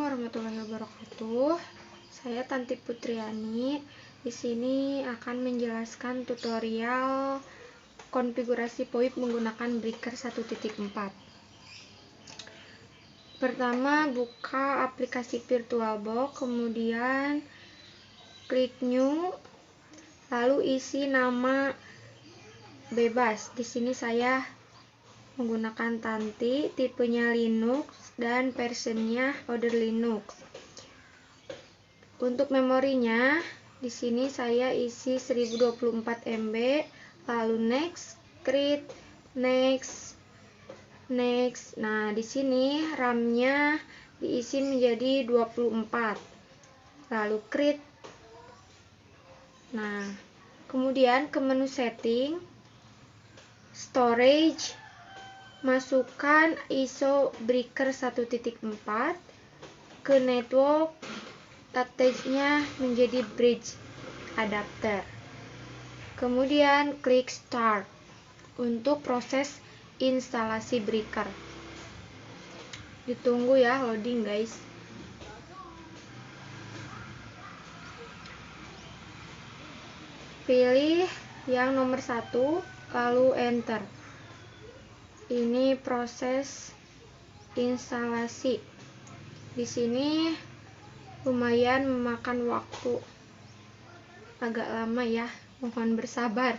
warahmatullahi wabarakatuh. Saya Tanti Putriani. Di sini akan menjelaskan tutorial konfigurasi VoIP menggunakan Breaker 1.4. Pertama, buka aplikasi VirtualBox, kemudian klik New, lalu isi nama bebas. Di sini saya menggunakan Tanti, tipenya Linux dan versinya Order Linux. Untuk memorinya, di sini saya isi 1024 MB, lalu next, create, next. Nah, di sini RAM-nya diisi menjadi 24. Lalu create. Nah, kemudian ke menu setting, storage, masukkan ISO Breaker 1.4, ke network, attach-nya menjadi bridge adapter. Kemudian klik start untuk proses instalasi Breaker. Ditunggu ya loading guys. Pilih yang nomor 1 lalu enter. Ini proses instalasi. Di sini lumayan memakan waktu agak lama ya, mohon bersabar.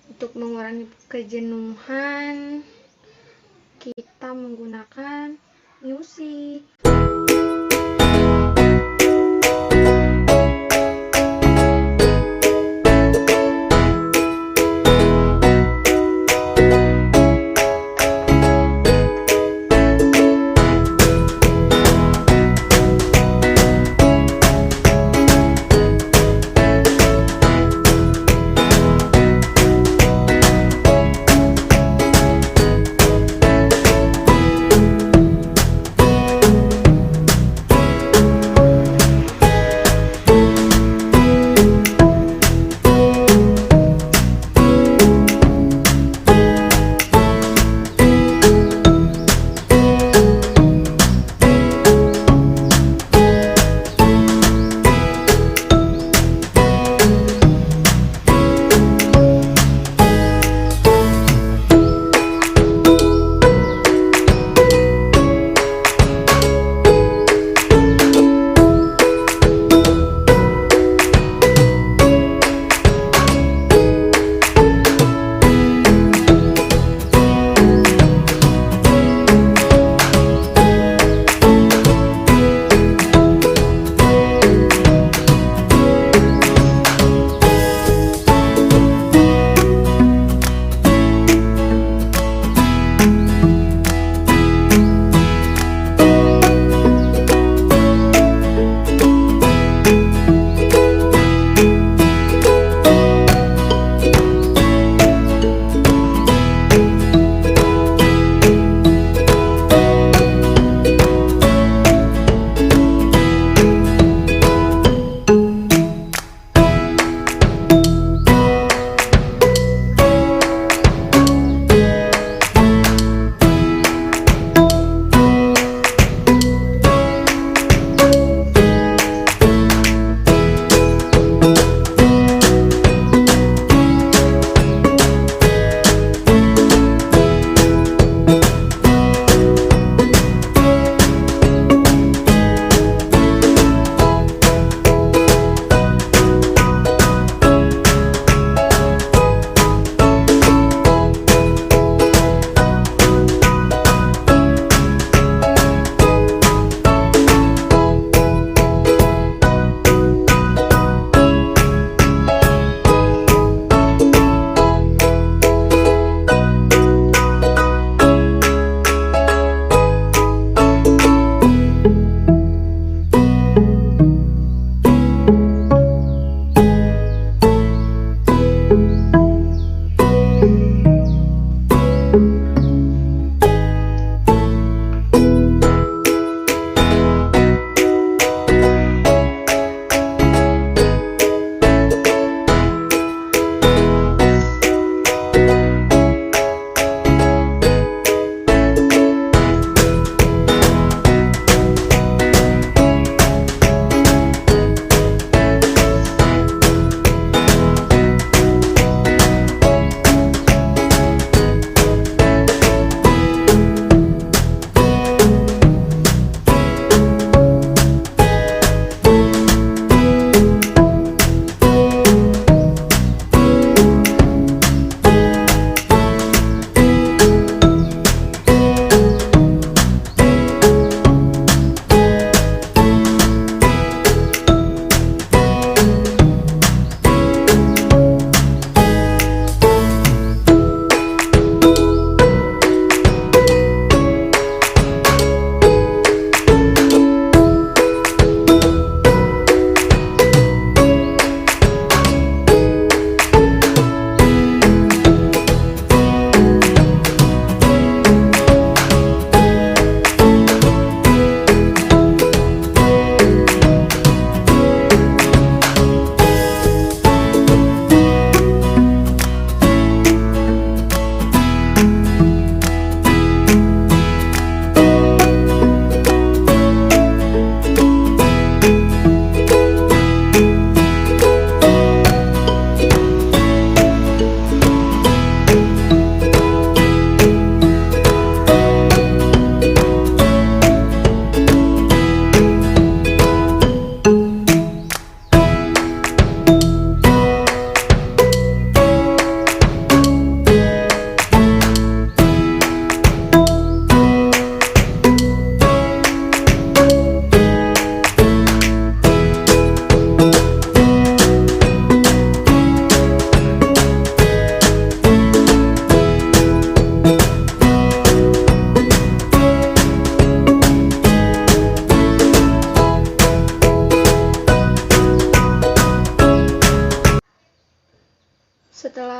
Untuk mengurangi kejenuhan, kita menggunakan musik.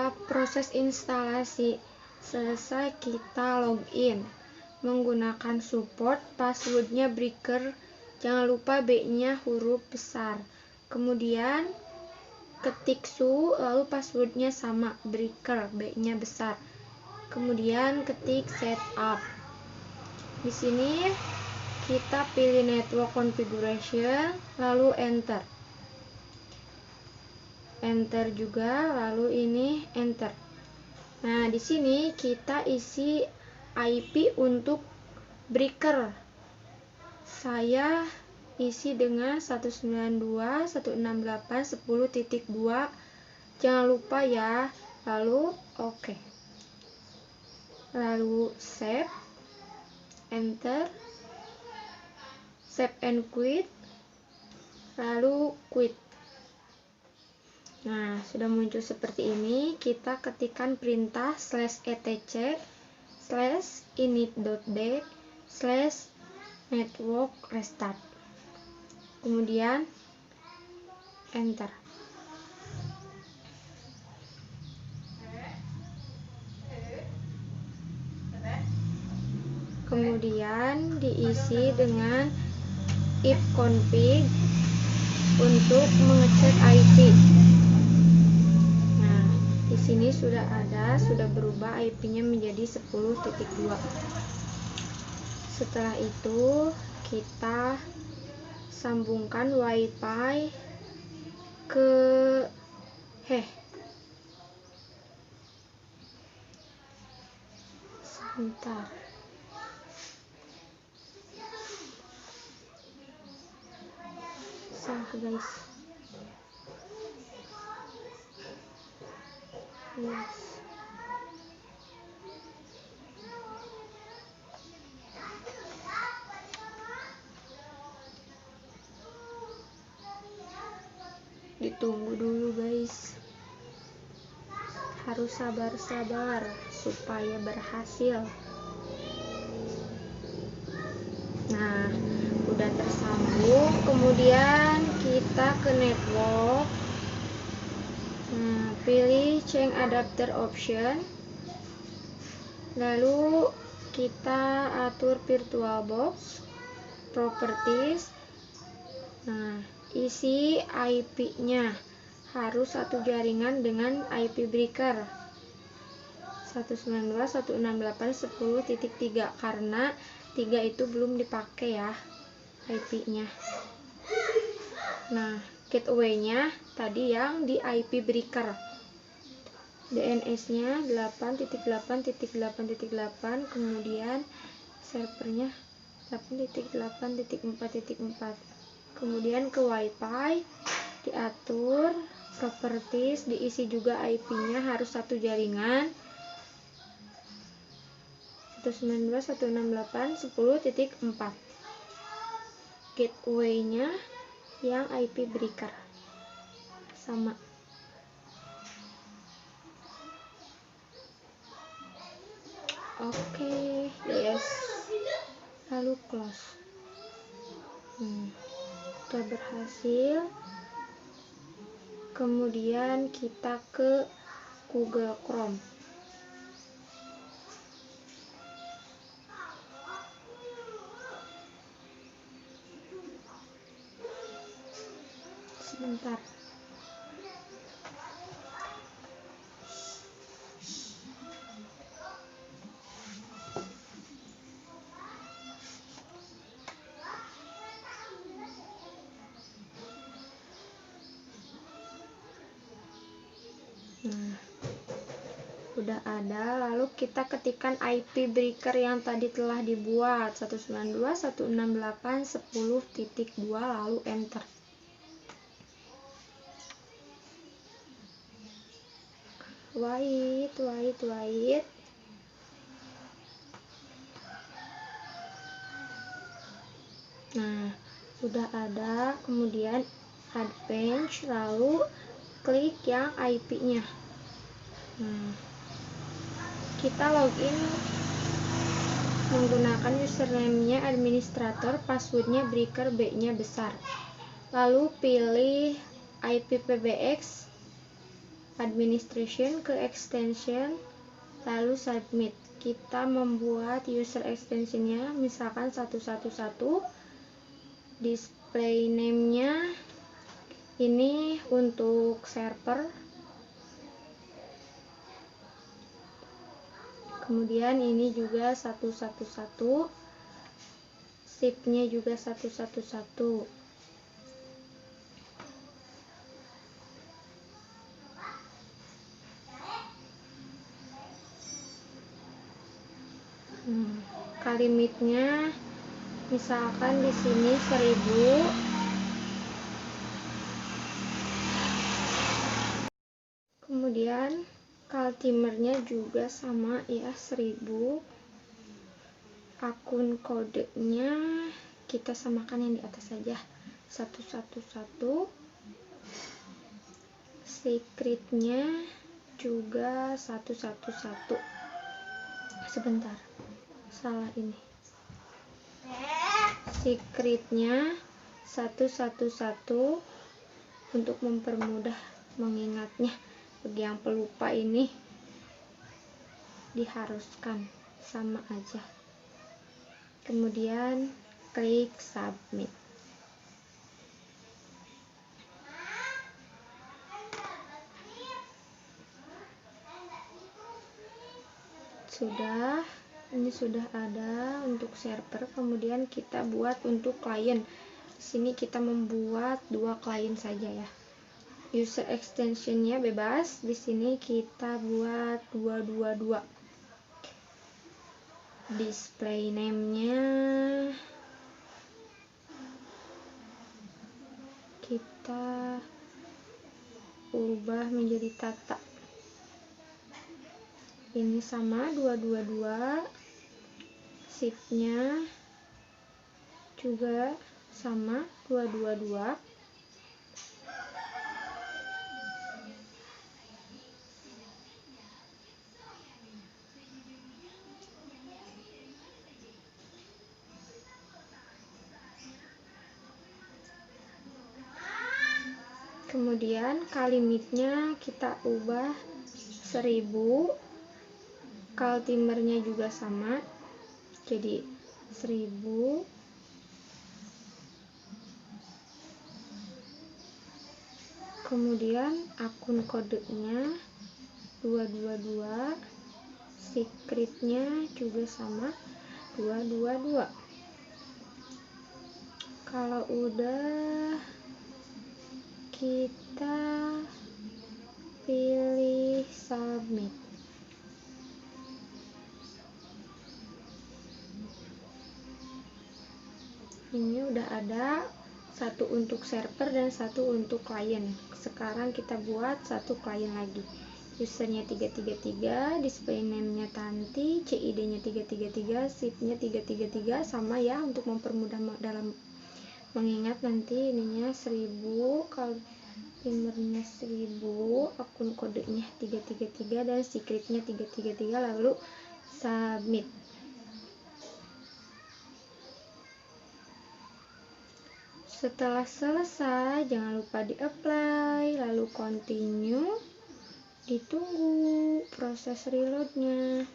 Setelah proses instalasi selesai, kita login menggunakan support. Passwordnya breaker, jangan lupa B-nya huruf besar. Kemudian ketik su, lalu passwordnya sama, breaker, B-nya besar. Kemudian ketik setup. Di sini kita pilih network configuration, lalu enter. Enter juga, lalu ini enter. Nah, di sini kita isi IP untuk breaker. Saya isi dengan 192.168.10.2. Jangan lupa ya. Lalu oke. Lalu save, enter, save and quit, lalu quit. Nah, sudah muncul seperti ini. Kita ketikkan perintah /etc/init.d/network restart. Kemudian enter. Kemudian diisi dengan ifconfig untuk mengecek IP. Nah, di sini sudah berubah IP-nya menjadi 10.2. Setelah itu kita sambungkan WiFi ke sebentar. Salah guys. Yes. Ditunggu dulu guys. Harus sabar-sabar supaya berhasil. Nah, udah tersambung. Kemudian kita ke network. Nah, pilih change adapter option. Lalu kita atur VirtualBox properties. Nah, isi IP-nya harus satu jaringan dengan IP breaker 192.168.10.3 karena 3 itu belum dipakai ya IP-nya. Nah, gateway-nya tadi yang di IP breaker. DNS-nya 8.8.8.8, kemudian servernya 8.8.4.4. Kemudian ke WiFi diatur properties, diisi juga IP-nya harus satu jaringan 192.168.10.4. Gateway-nya yang IP breaker sama. Oke, yes. Lalu close. Sudah berhasil. Kemudian kita ke Google Chrome. Sebentar. Nah, udah ada. Lalu kita ketikkan IP breaker yang tadi telah dibuat 192.168.10.2 lalu enter. Wait. Nah, udah ada. Kemudian advance, lalu klik yang IP-nya. Nah, kita login menggunakan username-nya administrator, passwordnya breaker, B-nya besar. Lalu pilih IPPBX administration ke extension, lalu submit. Kita membuat user extensionnya misalkan 111, display name-nya ini untuk server, kemudian ini juga 111, shift-nya juga 111. Limitnya misalkan di sini 1000, kemudian timernya juga sama ya, 1000. Akun kodenya kita samakan yang di atas saja, 111. Secretnya juga 111. Sebentar, salah ini. Secretnya 111 untuk mempermudah mengingatnya. Bagi yang pelupa ini diharuskan sama aja. Kemudian klik submit. Ini sudah ada untuk server. Kemudian kita buat untuk klien. Di sini kita membuat 2 klien saja ya. User extensionnya bebas. Di sini kita buat 222. Display name-nya kita ubah menjadi Tata. Ini sama 222, shift-nya juga sama 222. Kemudian limitnya kita ubah 1000. Timernya juga sama, jadi 1000. Kemudian akun kodenya 222, secretnya juga sama 222. Kalau udah, kita pilih submit. Ini udah ada, satu untuk server dan satu untuk klien. Sekarang kita buat satu klien lagi. Usernya 333, display name-nya Tanti, CID-nya 333, shift-nya 333, sama ya untuk mempermudah dalam mengingat. Nanti ininya 1000, kalau timernya 1000, akun kodenya 333 dan secretnya 333, lalu submit. Setelah selesai, jangan lupa di-apply, lalu continue, ditunggu proses reloadnya.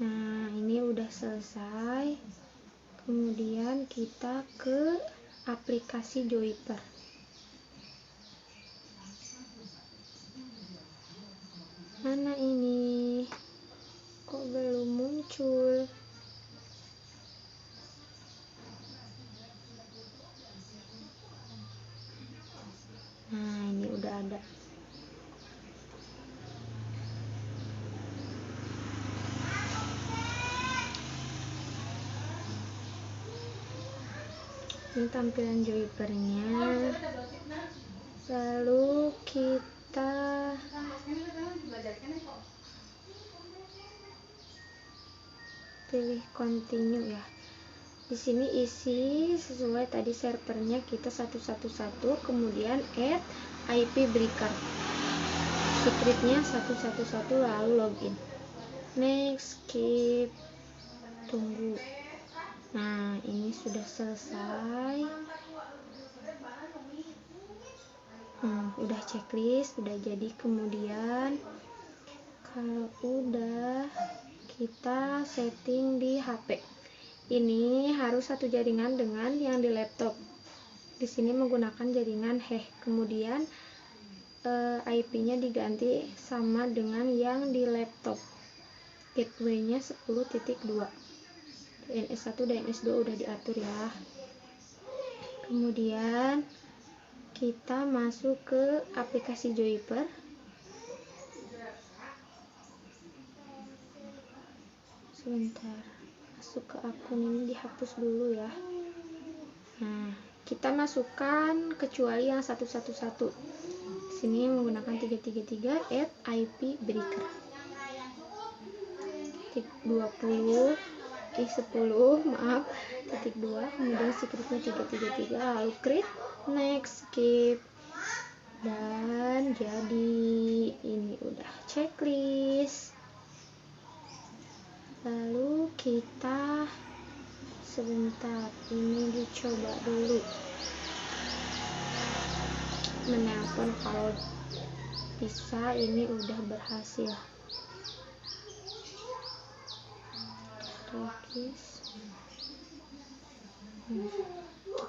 Nah, ini udah selesai. Kemudian kita ke aplikasi Joyper. Mana ini? Kok belum muncul? Nah, ini udah ada. Ini tampilan Joypernya. Lalu kita pilih continue ya. Di sini isi sesuai tadi servernya kita 111, kemudian add IP breaker. Secretnya 111, lalu login. Next, skip, tunggu. Nah, ini sudah selesai. Udah checklist, udah jadi. Kemudian kalau udah, kita setting di HP. Ini harus satu jaringan dengan yang di laptop. Di sini menggunakan jaringan HEH. Kemudian IP-nya diganti sama dengan yang di laptop. Gateway-nya 10.2. DNS1 DNS2 udah diatur ya. Kemudian kita masuk ke aplikasi Joyper. Sebentar, masuk ke akun ini, dihapus dulu ya. Nah, kita masukkan kecuali yang 111. Sini menggunakan 333 add IP breaker. 10 maaf, titik 2, kemudian secretnya 333, lalu create, next, skip, dan jadi. Ini udah checklist. Lalu kita sebentar, ini dicoba dulu menelpon. Kalau bisa, ini udah berhasil.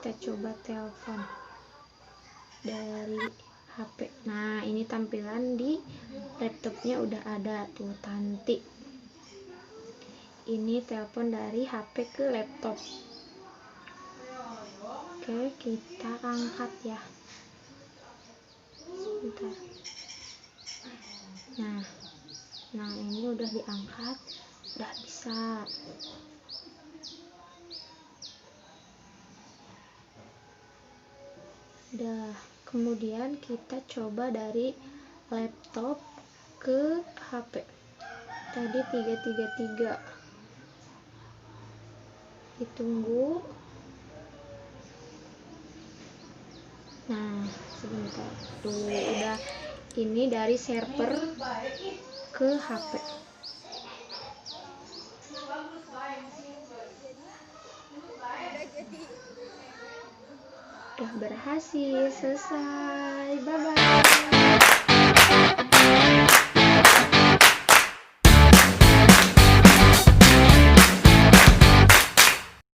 Kita coba telepon dari HP. Nah, ini tampilan di laptopnya udah ada tuh, Tanti. Ini telepon dari HP ke laptop. Oke, kita angkat ya. Sebentar. Nah, ini udah diangkat, udah bisa. Udah. Kemudian kita coba dari laptop ke HP. Tadi 333. Ditunggu. Nah, sebentar. Tuh, udah. Ini dari server ke HP. Udah berhasil, selesai. Bye bye.